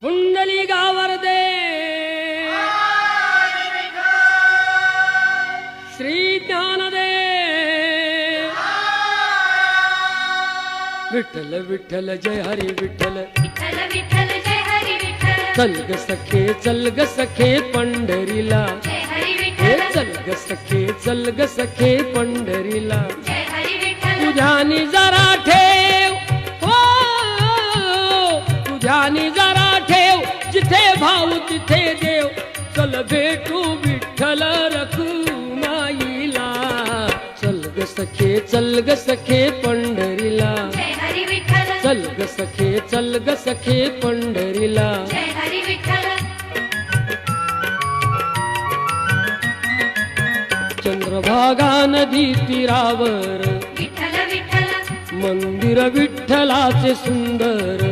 कुंडली गावर दे श्री ज्ञान दे विठ्ठल विठ्ठल जय हरी विठ्ठल विठ्ठल विठ्ठल जय हरी विठ्ठल चल ग सखे पंढरीला जय हरी हे विठ्ठल चल ग सखे पंढरीला जय हरी विठ्ठल तुझ्यानी जरा ठेव हो तुझ्यानी जरा ठेव जिथे भाऊ तिथे देव चल भेटू विठ्ठल रखुमाईला चल ग सखे पंढरीला जय हरी विठ्ठल चल ग सखे पंढरीला जय हरी विठ्ठल चंद्रभागा नदी तीरावर विठ्ठल विठ्ठल मंदिर विठ्ठलाचे सुंदर